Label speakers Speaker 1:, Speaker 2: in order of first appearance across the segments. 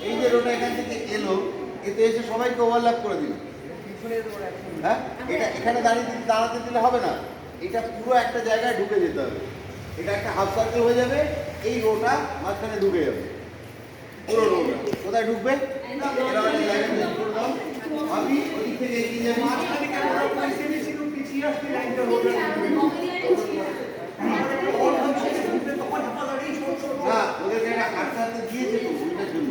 Speaker 1: এই যে রোডটা এখান থেকে এলো, এতে এসে সবাইকে ওভারল্যাপ করে দিল। হ্যাঁ, এটা এখানে দাঁড়াতে দিলে হবে না, এটা পুরো একটা জায়গায় ঢুকে যেতে হবে। এটা একটা হাফ সার্কেল হয়ে যাবে, এই রোটা মাঝখানে ঢুকে যাবে। পুরো রোটা কোথায় ঢুকবে? আমি ওই থেকে এগিয়ে যাবি। না, ওদেরকে একটা হাত হাতে দিয়েছে তো ওইটার জন্য।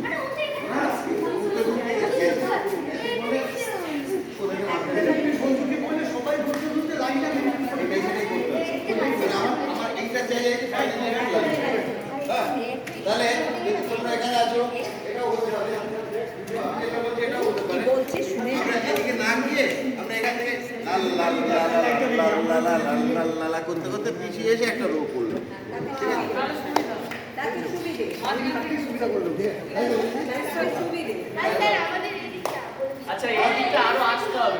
Speaker 1: তাহলে তোমরা এখানে আছো, এটাও হতে হবে, এটাও হতে পারে। আমরা এদিকে না গিয়ে আমরা এখান থেকে লাল লাল লাল লাল লাল লাল লাল লাল করতে করতে পিছিয়ে এসে একটা রো করলো। ঠিক আছে,
Speaker 2: আচ্ছা এই দিকটা আরো আসতে হবে।